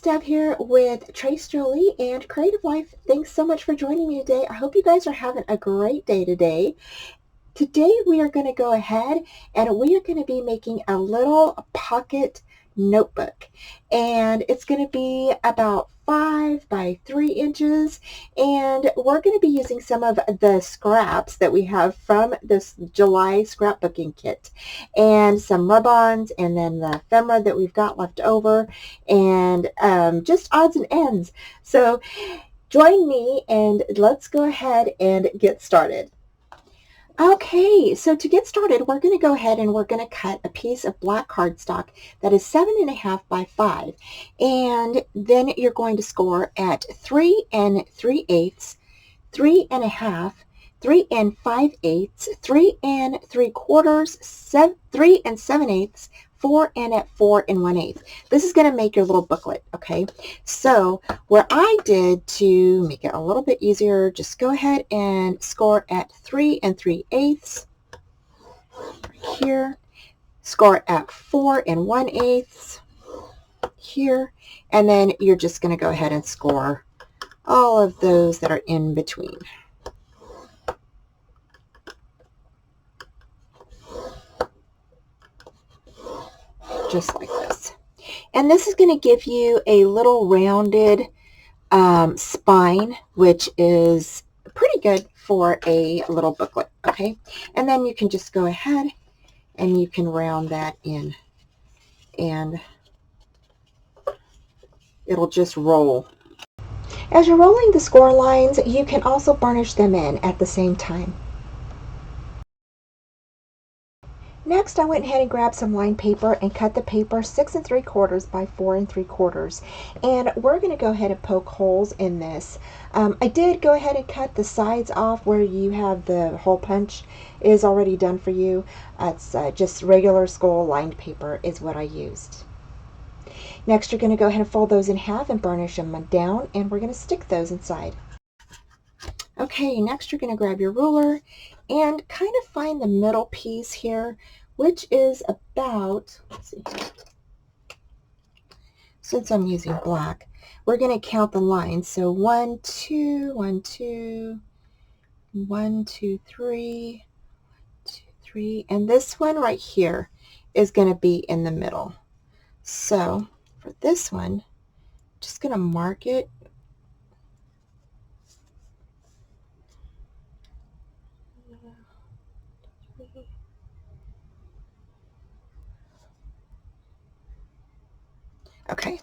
Deb here with Tres Jolie and Creative Life. Thanks so much for joining me today. I hope you guys are having a great day today. Today we are going to go ahead and we are going to be making a little pocket notebook, and it's going to be about 5 by 3 inches, and we're going to be using some of the scraps that we have from this July scrapbooking kit and some rub-ons and then the ephemera that we've got left over, and just odds and ends. So join me and let's go ahead and get started. Okay, so to get started, we're going to go ahead and we're going to cut a piece of black cardstock that is 7.5 by 5. And then you're going to score at 3 3/8, 3.5, 3 5/8, 3 3/4, 3 7/8, 4 at 4 1/8. This is going to make your little booklet, okay? So what I did to make it a little bit easier, just go ahead and score at 3 3/8 right here. Score at 4 1/8 here. And then you're just going to go ahead and score all of those that are in between. Just like this. And this is going to give you a little rounded spine, which is pretty good for a little booklet, okay? And then you can just go ahead and you can round that in, and it'll just roll. As you're rolling the score lines, you can also burnish them in at the same time. Next, I went ahead and grabbed some lined paper and cut the paper 6 3/4 by 4 3/4. And we're going to go ahead and poke holes in this. I did go ahead and cut the sides off where you have the hole punch is already done for you. It's just regular school lined paper is what I used. Next, you're going to go ahead and fold those in half and burnish them down, and we're going to stick those inside. Okay, next you're going to grab your ruler and kind of find the middle piece here, which is about, let's see, since I'm using black, we're going to count the lines. So 1, 2, 1, 2, 1, 2, 3, 2, 3, and this one right here is going to be in the middle. So for this one, just going to mark it. Okay,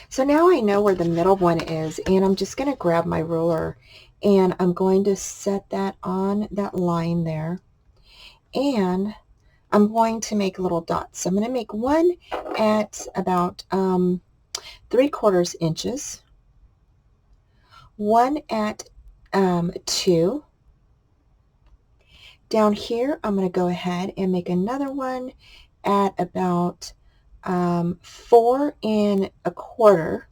so now I know where the middle one is, and I'm just going to grab my ruler and I'm going to set that on that line there, and I'm going to make little dots. So I'm going to make one at about 3/4 inches, one at 2. Down here I'm going to go ahead and make another one at about 4 1/4,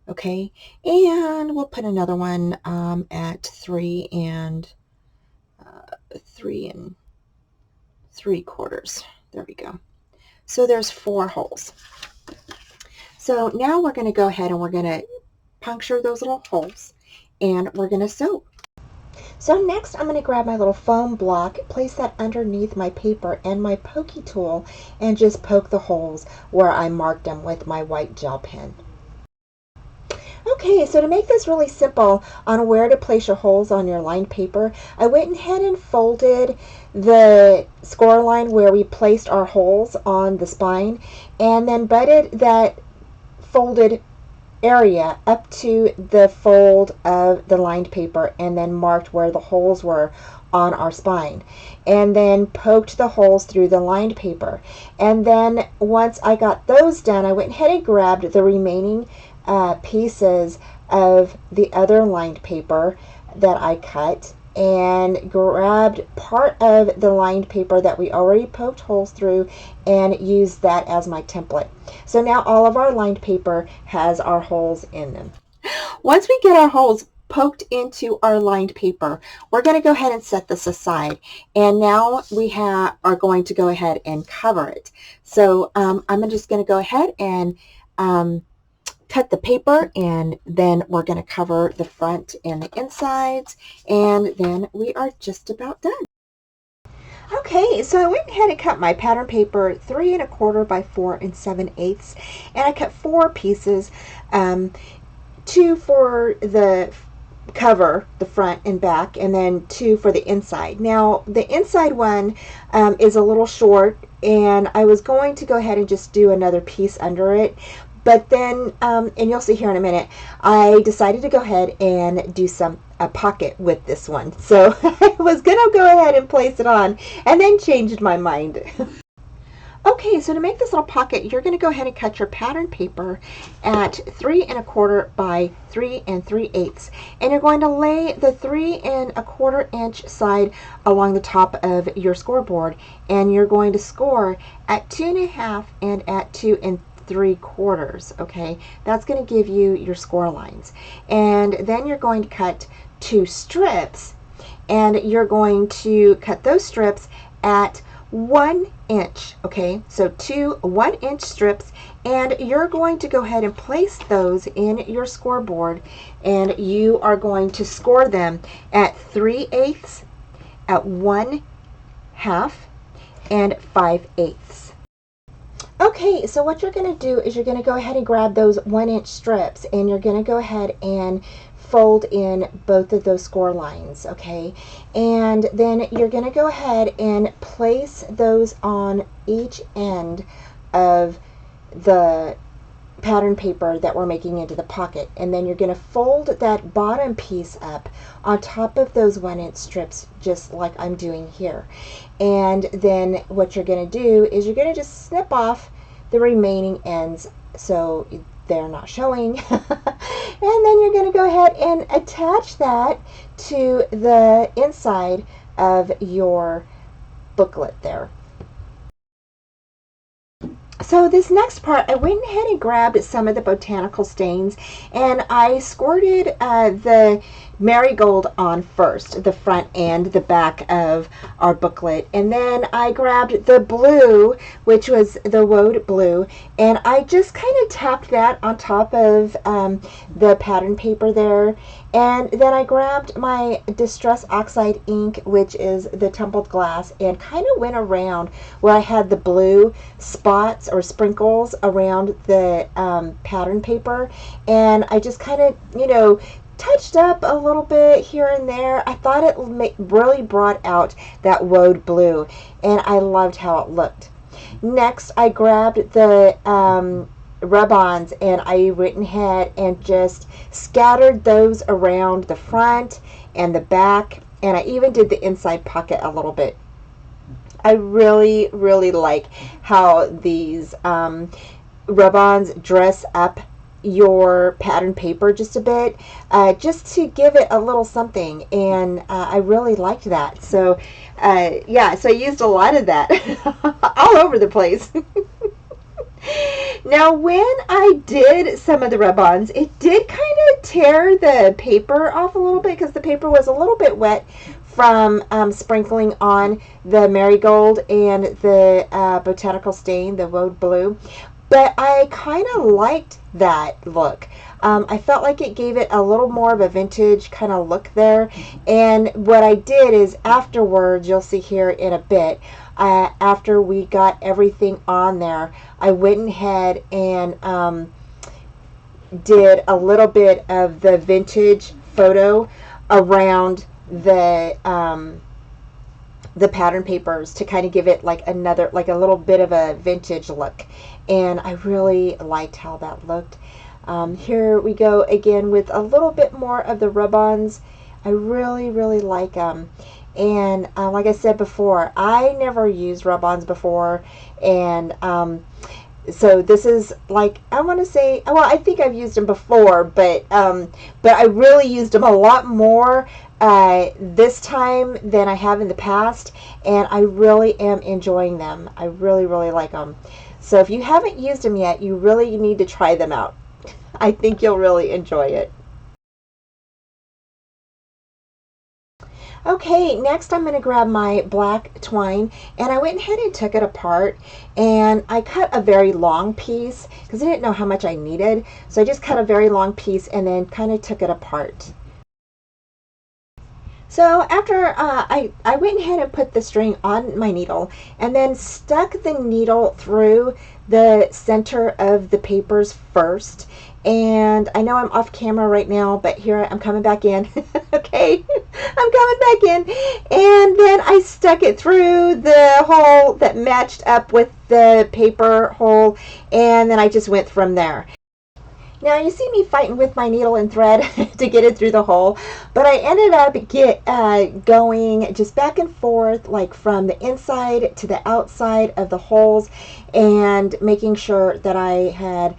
okay, and we'll put another one at 3 3/4. There we go. So there's 4 holes. So now we're going to go ahead and we're going to puncture those little holes, and we're going to sew. So next I'm going to grab my little foam block, place that underneath my paper and my pokey tool, and just poke the holes where I marked them with my white gel pen. Okay, so to make this really simple on where to place your holes on your lined paper, I went ahead and folded the score line where we placed our holes on the spine, and then butted that folded area up to the fold of the lined paper, and then marked where the holes were on our spine, and then poked the holes through the lined paper. And then once I got those done, I went ahead and grabbed the remaining pieces of the other lined paper that I cut, and grabbed part of the lined paper that we already poked holes through and used that as my template. So now all of our lined paper has our holes in them. Once we get our holes poked into our lined paper, we're going to go ahead and set this aside, and now we are going to go ahead and cover it. So I'm just going to go ahead and cut the paper, and then we're going to cover the front and the insides, and then we are just about done. Okay, so I went ahead and cut my pattern paper 3 1/4 by 4 7/8, and I cut 4 pieces, 2 for the cover, the front and back, and then 2 for the inside. Now the inside one is a little short, and I was going to go ahead and just do another piece under it, but then and you'll see here in a minute, I decided to go ahead and do a pocket with this one. So I was gonna go ahead and place it on, and then changed my mind. Okay, so to make this little pocket, you're going to go ahead and cut your pattern paper at 3 1/4 by 3 3/8, and you're going to lay the 3 1/4 inch side along the top of your scoreboard, and you're going to score at 2 1/2 and at 2 3/4. Okay, that's going to give you your score lines, and then you're going to cut 2 strips, and you're going to cut those strips at 1 inch. Okay, so 2 1-inch strips, and you're going to go ahead and place those in your scoreboard, and you are going to score them at 3/8, at 1/2, and 5/8. Okay, so what you're going to do is you're going to go ahead and grab those 1-inch strips, and you're going to go ahead and fold in both of those score lines, okay? And then you're going to go ahead and place those on each end of the pattern paper that we're making into the pocket, and then you're going to fold that bottom piece up on top of those 1-inch strips, just like I'm doing here. And then what you're going to do is you're going to just snip off the remaining ends so they're not showing. And then you're going to go ahead and attach that to the inside of your booklet there. So this next part, I went ahead and grabbed some of the botanical stains, and I squirted the marigold on first, the front and the back of our booklet, and then I grabbed the blue, which was the woad blue, and I just kind of tapped that on top of the pattern paper there. And then I grabbed my Distress Oxide ink, which is the tumbled glass, and kind of went around where I had the blue spots or sprinkles around the pattern paper, and I just kind of, you know, touched up a little bit here and there. I thought it really brought out that woad blue, and I loved how it looked. Next, I grabbed the rub-ons, and I went ahead and just scattered those around the front and the back, and I even did the inside pocket a little bit. I really, really like how these rub-ons dress up your pattern paper just a bit, just to give it a little something, and I really liked that. So yeah, so I used a lot of that all over the place. Now, when I did some of the rub-ons, it did kind of tear the paper off a little bit because the paper was a little bit wet from sprinkling on the marigold and the botanical stain, the woad blue. But I kind of liked that look. I felt like it gave it a little more of a vintage kind of look there. And what I did is afterwards, you'll see here in a bit, after we got everything on there, I went ahead and did a little bit of the vintage photo around the pattern papers to kind of give it like another, like a little bit of a vintage look. And I really liked how that looked. Here we go again with a little bit more of the rub-ons. I really, really like them. And like I said before, I never used rub-ons before, and so this is like, I want to say, well, I think I've used them before, but I really used them a lot more this time than I have in the past, and I really am enjoying them. I really, really like them. So if you haven't used them yet, you really need to try them out. I think you'll really enjoy it. Okay, next I'm going to grab my black twine, and I went ahead and took it apart, and I cut a very long piece because I didn't know how much I needed. So I just cut a very long piece and then kind of took it apart. So after I went ahead and put the string on my needle and then stuck the needle through the center of the papers first. And I know I'm off camera right now, but here I'm coming back in. Okay, I'm coming back in. And then I stuck it through the hole that matched up with the paper hole, and then I just went from there. Now you see me fighting with my needle and thread to get it through the hole, but I ended up going just back and forth, like from the inside to the outside of the holes, and making sure that I had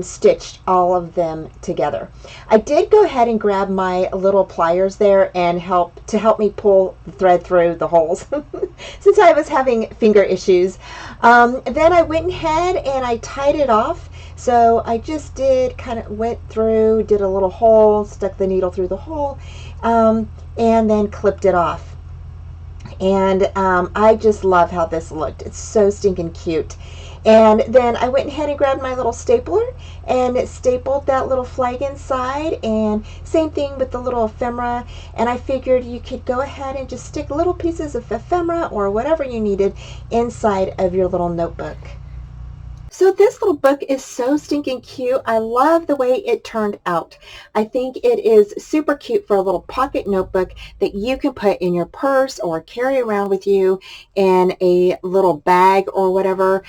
stitched all of them together. I did go ahead and grab my little pliers there and help me pull the thread through the holes since I was having finger issues. Then I went ahead and I tied it off. So I just went through, did a little hole, stuck the needle through the hole, and then clipped it off. And I just love how this looked. It's so stinking cute. And then I went ahead and grabbed my little stapler and stapled that little flag inside, and same thing with the little ephemera. And I figured you could go ahead and just stick little pieces of ephemera or whatever you needed inside of your little notebook. So this little book is so stinking cute. I love the way it turned out. I think it is super cute for a little pocket notebook that you can put in your purse or carry around with you in a little bag or whatever,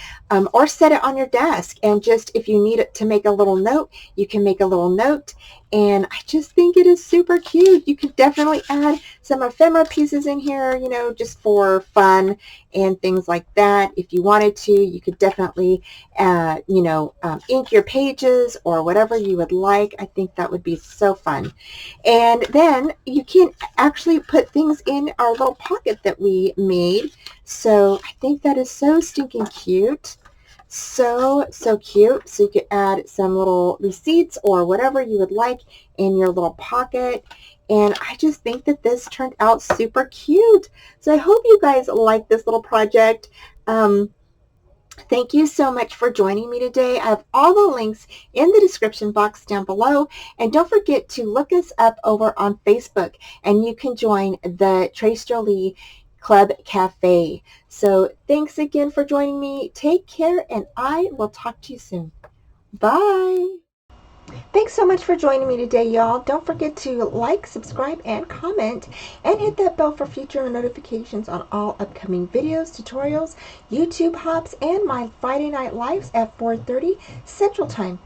or set it on your desk. And just if you need it to make a little note, you can make a little note. And I just think it is super cute. You could definitely add some ephemera pieces in here, you know, just for fun and things like that. If you wanted to, you could definitely ink your pages or whatever you would like. I think that would be so fun. And then you can actually put things in our little pocket that we made. So I think that is so stinking cute. So cute. So you could add some little receipts or whatever you would like in your little pocket. And I just think that this turned out super cute. So I hope you guys like this little project. Thank you so much for joining me today. I have all the links in the description box down below. And don't forget to look us up over on Facebook, and you can join the Tres Jolie Club Cafe. So thanks again for joining me. Take care, and I will talk to you soon. Bye. Thanks so much for joining me today, y'all. Don't forget to like, subscribe, and comment, and hit that bell for future notifications on all upcoming videos, tutorials, YouTube hops, and my Friday night lives at 4:30 Central Time.